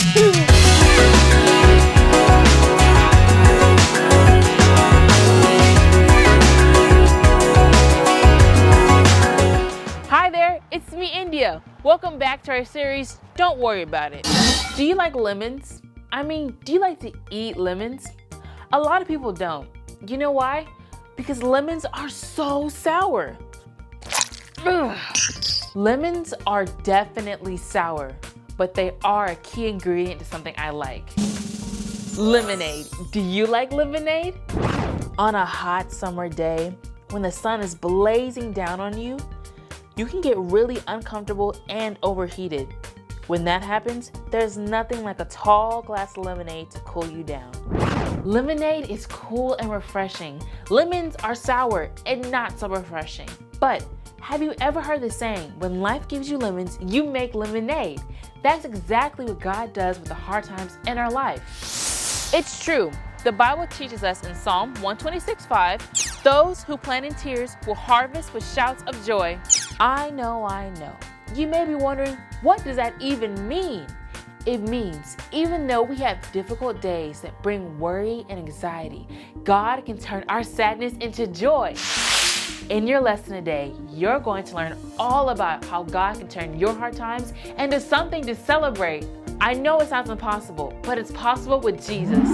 Hi there, it's me, India. Welcome back to our series, Don't Worry About It. Do you like lemons? Do you like to eat lemons? A lot of people don't. You know why? Because lemons are so sour. Ugh. Lemons are definitely sour, but they are a key ingredient to something I like. Lemonade. Do you like lemonade? On a hot summer day, when the sun is blazing down on you, you can get really uncomfortable and overheated. When that happens, there's nothing like a tall glass of lemonade to cool you down. Lemonade is cool and refreshing. Lemons are sour and not so refreshing. But have you ever heard the saying, when life gives you lemons, you make lemonade? That's exactly what God does with the hard times in our life. It's true. The Bible teaches us in Psalm 126:5, those who plant in tears will harvest with shouts of joy. I know. You may be wondering, what does that even mean? It means even though we have difficult days that bring worry and anxiety, God can turn our sadness into joy. In your lesson today, you're going to learn all about how God can turn your hard times into something to celebrate. I know it sounds impossible, but it's possible with Jesus.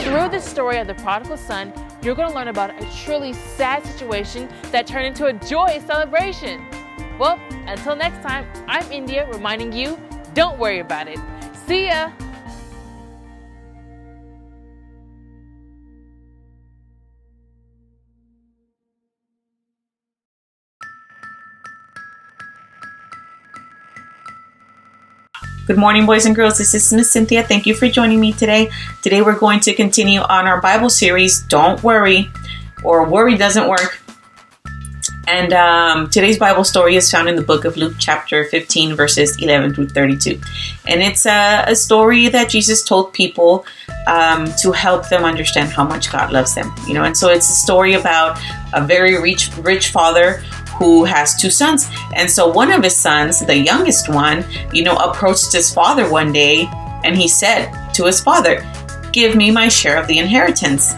Through the story of the prodigal son, you're going to learn about a truly sad situation that turned into a joyous celebration. Well, until next time, I'm India reminding you, don't worry about it. See ya! Good morning, boys and girls. This is Miss Cynthia. Thank you for joining me today. Today we're going to continue on our Bible series, Don't Worry, or Worry Doesn't Work. And today's Bible story is found in the book of Luke chapter 15, verses 11 through 32. And it's a story that Jesus told people to help them understand how much God loves them. And so it's a story about a very rich father who has two sons. And so one of his sons, the youngest one, approached his father one day and he said to his father, "Give me my share of the inheritance,"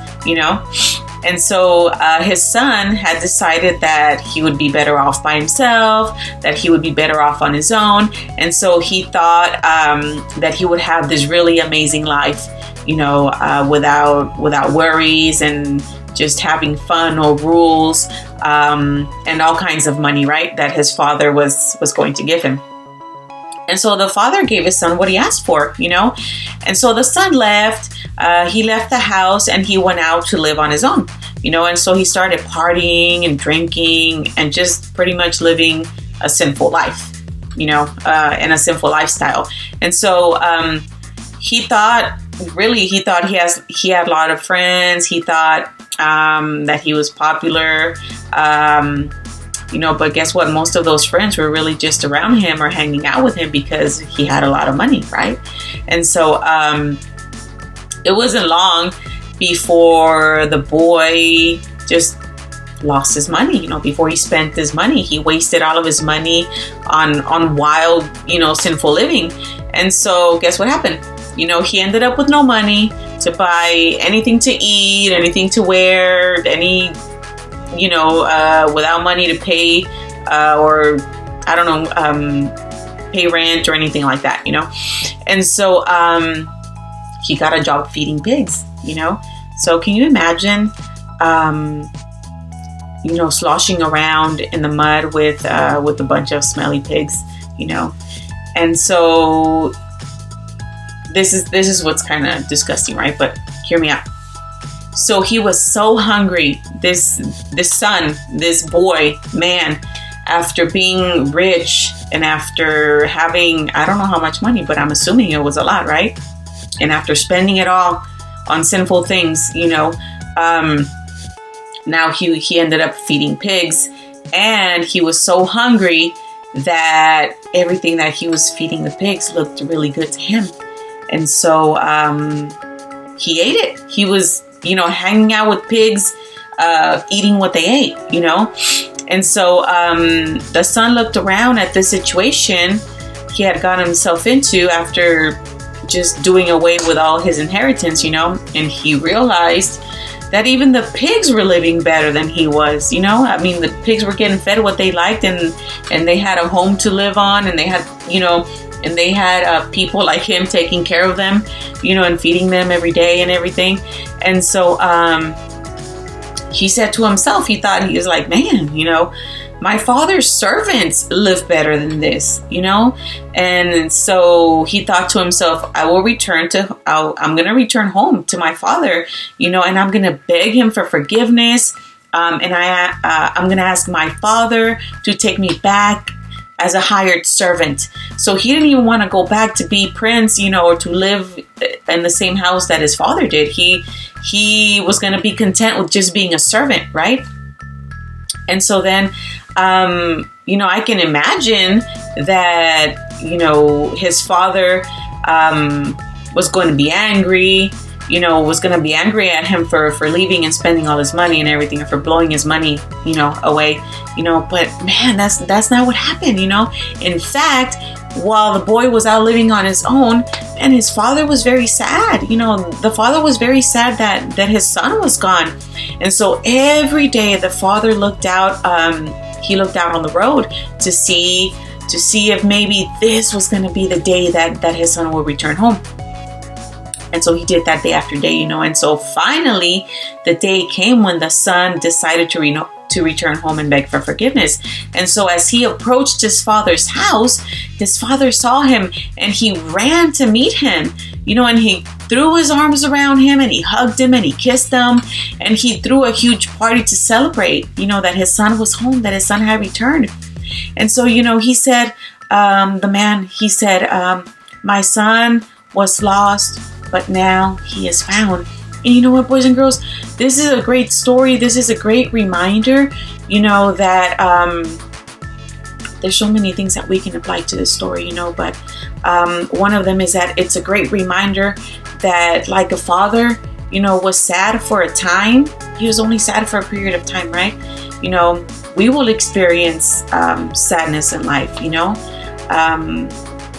And so his son had decided that he would be better off by himself, that he would be better off on his own. And so he thought that he would have this really amazing life, without worries and just having fun, no rules, and all kinds of money, right? That his father was going to give him. And so the father gave his son what he asked for, And so the son left. He left the house and he went out to live on his own, And so he started partying and drinking and just pretty much living a sinful life, and a sinful lifestyle. And so he thought he had a lot of friends. He thought that he was popular. But guess what? Most of those friends were really just around him or hanging out with him because he had a lot of money, right? And so it wasn't long before the boy just lost his money. Before he spent his money, he wasted all of his money on wild, sinful living. And so guess what happened? He ended up with no money to buy anything to eat, anything to wear, without money to pay, or I don't know, pay rent or anything like that, And so he got a job feeding pigs, So can you imagine, sloshing around in the mud with a bunch of smelly pigs, And so this is what's kind of disgusting, right? But hear me out. So he was so hungry, this son, this boy, man, after being rich and after having, I don't know how much money, but I'm assuming it was a lot, right? And after spending it all on sinful things, now he ended up feeding pigs, and he was so hungry that everything that he was feeding the pigs looked really good to him. And so he ate it. He was hanging out with pigs, eating what they ate, And so the son looked around at this situation. he had gotten himself into after just doing away with all his inheritance, and he realized that even the pigs were living better than he was, I mean, the pigs were getting fed what they liked, and they had a home to live on, and they had, and they had people like him taking care of them, and feeding them every day and everything. And so he said to himself, he was like, man, my father's servants live better than this, and so he thought to himself, I'm going to return home to my father, and I'm going to beg him for forgiveness, and I'm going to ask my father to take me back as a hired servant. So he didn't even want to go back to be prince, or to live in the same house that his father did. He was going to be content with just being a servant, right? And so then, I can imagine that, his father was going to be angry, at him for leaving and spending all his money and everything, and for blowing his money, away, but man, that's not what happened, In fact, while the boy was out living on his own, and his father was very sad, the father was very sad that his son was gone. And so every day the father looked out, he looked out on the road to see if maybe this was going to be the day that his son would return home. And so he did that day after day, and so finally the day came when the son decided to return home and beg for forgiveness. And so as he approached his father's house, his father saw him and he ran to meet him, and he threw his arms around him and he hugged him and he kissed him, and he threw a huge party to celebrate, that his son was home, that his son had returned. And so, he said, he said, my son was lost, but now he is found. And you know what, boys and girls, this is a great story. This is a great reminder, that there's so many things that we can apply to this story, but one of them is that it's a great reminder that, like a father, was sad for a time. He was only sad for a period of time, right? We will experience sadness in life,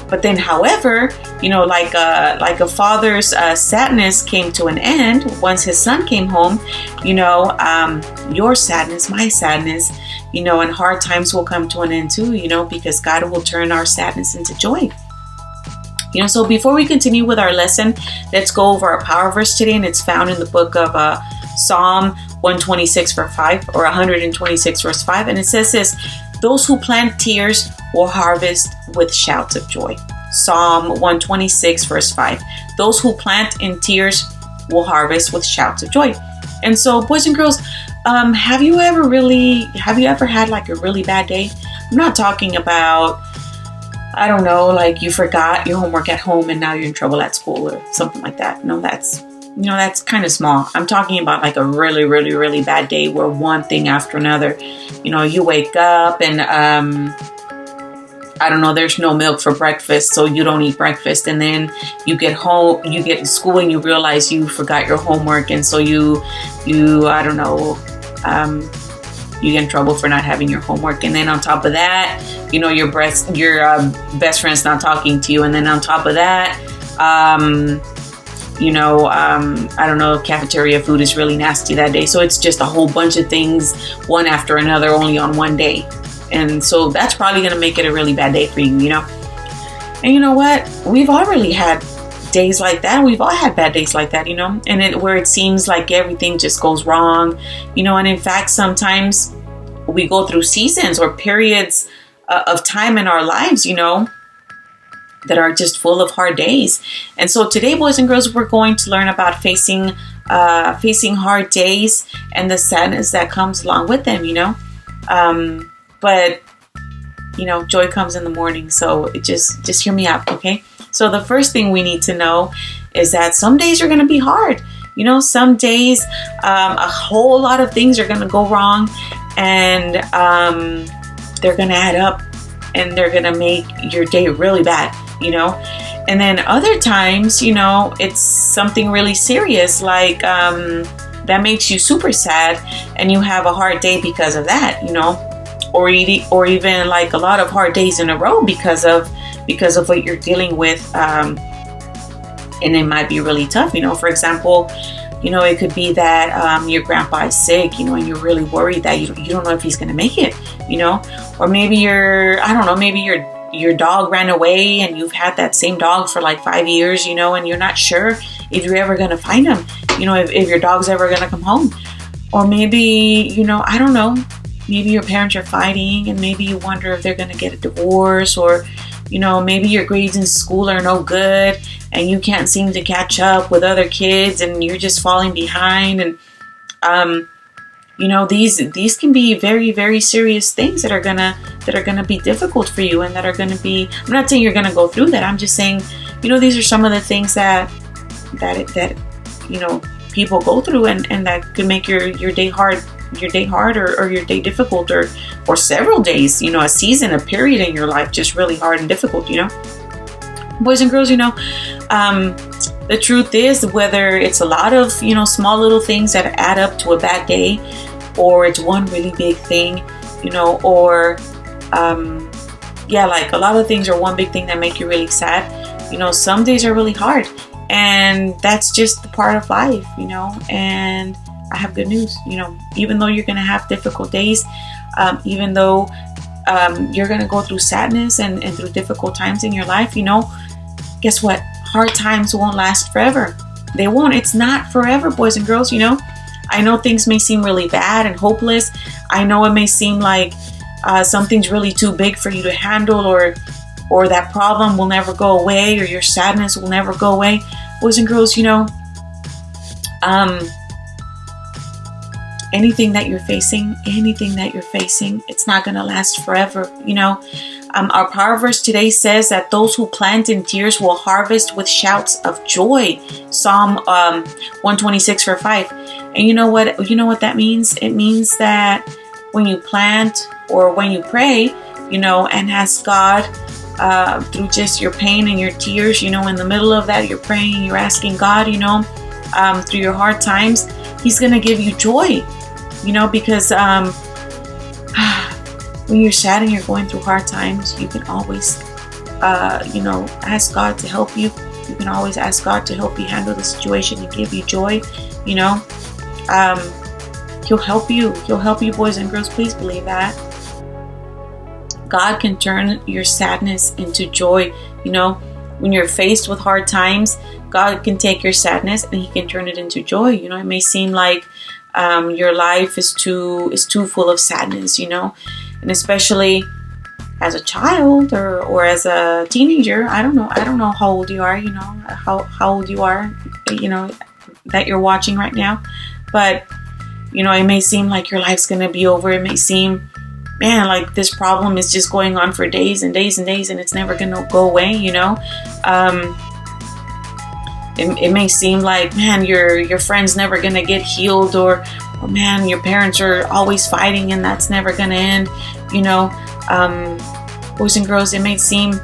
but then, however, like a father's sadness came to an end once his son came home, your sadness, my sadness, and hard times will come to an end too, because God will turn our sadness into joy. So before we continue with our lesson, let's go over our power verse today, and it's found in the book of Psalm 126 verse 5, or 126 verse 5, and it says this: those who plant tears will harvest with shouts of joy. Psalm 126 verse 5. Those who plant in tears will harvest with shouts of joy. And so, boys and girls, have you ever had like a really bad day? I'm not talking about, I don't know, like you forgot your homework at home and now you're in trouble at school or something like that. No, that's kind of small. I'm talking about like a really, really, really bad day where one thing after another, you wake up and, I don't know, there's no milk for breakfast, so you don't eat breakfast. And then you get home, you get to school and you realize you forgot your homework. And so you I don't know, you get in trouble for not having your homework. And then on top of that, your best friend's not talking to you. And then on top of that, I don't know, cafeteria food is really nasty that day. So it's just a whole bunch of things, one after another, only on one day. And so that's probably going to make it a really bad day for you, And you know what? We've all really had days like that. We've all had bad days like that, and where it seems like everything just goes wrong, and in fact, sometimes we go through seasons or periods of time in our lives, that are just full of hard days. And so today, boys and girls, we're going to learn about facing hard days and the sadness that comes along with them, but joy comes in the morning. So just hear me out, okay? So the first thing we need to know is that some days are going to be hard. Some days a whole lot of things are going to go wrong, and they're going to add up, and they're going to make your day really bad, And then other times, it's something really serious, like that makes you super sad, and you have a hard day because of that, or even like a lot of hard days in a row because of because of what you're dealing with. And it might be really tough. For example, it could be that your grandpa is sick, and you're really worried that you don't know if he's going to make it, or maybe your dog ran away and you've had that same dog for like 5 years, and you're not sure if you're ever going to find him, if your dog's ever going to come home. Or maybe, I don't know, maybe your parents are fighting and maybe you wonder if they're going to get a divorce, or, maybe your grades in school are no good and you can't seem to catch up with other kids and you're just falling behind. And, these can be very, very serious things that are gonna be difficult for you, and that are gonna be, I'm not saying you're gonna go through that. I'm just saying, these are some of the things that people go through, and that could make your day hard, or your day difficult, or several days, a season, a period in your life just really hard and difficult. Boys and girls, the truth is, whether it's a lot of, small little things that add up to a bad day, or it's one really big thing, or, like a lot of things are one big thing that make you really sad. Some days are really hard, and that's just the part of life, and I have good news, even though you're going to have difficult days, even though you're going to go through sadness and through difficult times in your life, guess what? Hard times won't last forever. They won't. It's not forever, boys and girls. I know things may seem really bad and hopeless. I know it may seem like something's really too big for you to handle, or that problem will never go away, or your sadness will never go away. Boys and girls, anything that you're facing, it's not going to last forever. Our power verse today says that those who plant in tears will harvest with shouts of joy. Psalm 126 verse 5. And you know what that means? It means that when you plant or when you pray, and ask God through just your pain and your tears, in the middle of that, you're praying, you're asking God, through your hard times, He's going to give you joy, because when you're sad and you're going through hard times, you can always, ask God to help you. You can always ask God to help you handle the situation and give you joy. He'll help you. He'll help you, boys and girls. Please believe that. God can turn your sadness into joy. When you're faced with hard times, God can take your sadness and He can turn it into joy. It may seem like your life is too full of sadness, and especially as a child or as a teenager. I don't know how old you are, how old you are, that you're watching right now. But, it may seem like your life's going to be over. It may seem, man, like this problem is just going on for days and days and days and it's never going to go away, It may seem like, man, your friend's never going to get healed, or man, your parents are always fighting and that's never going to end, Boys and girls, it may seem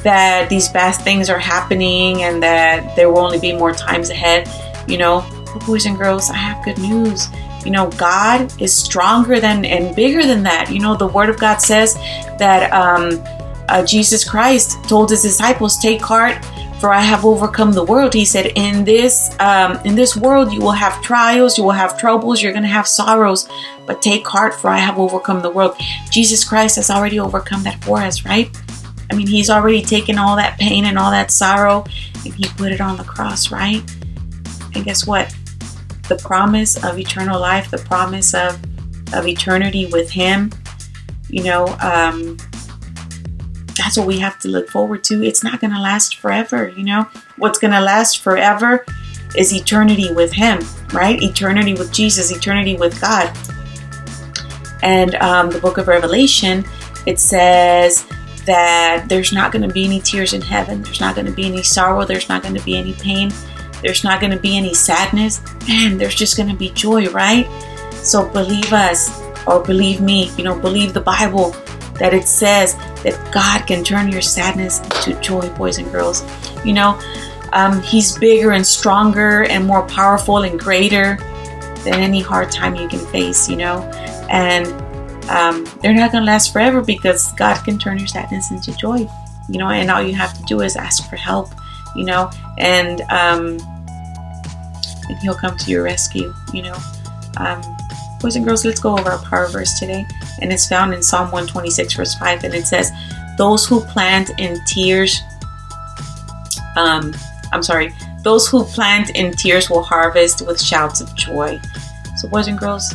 that these bad things are happening and that there will only be more times ahead, But boys and girls, I have good news. God is stronger than and bigger than that. The Word of God says that Jesus Christ told His disciples, "Take heart, for I have overcome the world." He said, in this world you will have trials, you will have troubles, you're going to have sorrows, but take heart, for I have overcome the world. Jesus Christ has already overcome that for us, right? I mean, He's already taken all that pain and all that sorrow and He put it on the cross, right? And guess what? The promise of eternal life, the promise of eternity with Him, that's what we have to look forward to. It's not going to last forever, What's going to last forever is eternity with Him, right? Eternity with Jesus, eternity with God. And the book of Revelation, it says that there's not going to be any tears in heaven. There's not going to be any sorrow. There's not going to be any pain. There's not going to be any sadness. Man, there's just going to be joy, right? So believe us, or believe me, believe the Bible, that it says that God can turn your sadness into joy, boys and girls. He's bigger and stronger and more powerful and greater than any hard time you can face, And they're not going to last forever, because God can turn your sadness into joy. and all you have to do is ask for help, and He'll come to your rescue, Boys and girls, let's go over our power verse today. And it's found in Psalm 126, verse 5. And it says, those who plant in tears will harvest with shouts of joy. So boys and girls,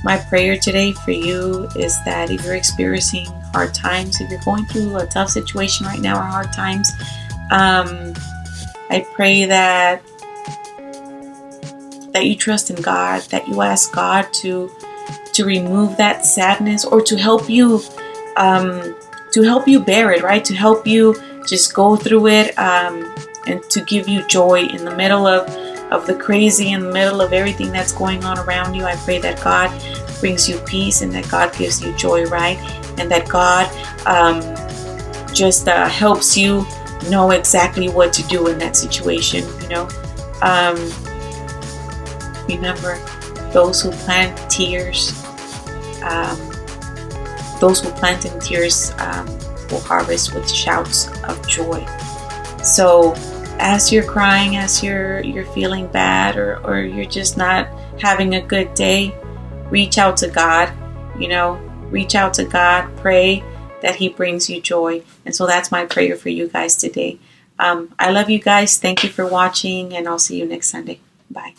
my prayer today for you is that if you're experiencing hard times, if you're going through a tough situation right now or hard times, I pray that you trust in God, that you ask God to remove that sadness, or to help you bear it, right? To help you just go through it, and to give you joy in the middle of the crazy, in the middle of everything that's going on around you. I pray that God brings you peace, and that God gives you joy, right? And that God just helps you know exactly what to do in that situation, Remember, those who plant in tears will harvest with shouts of joy. So as you're crying, as you're feeling bad, or you're just not having a good day, reach out to God, reach out to God, pray that He brings you joy. And so that's my prayer for you guys today. I love you guys. Thank you for watching, and I'll see you next Sunday. Bye.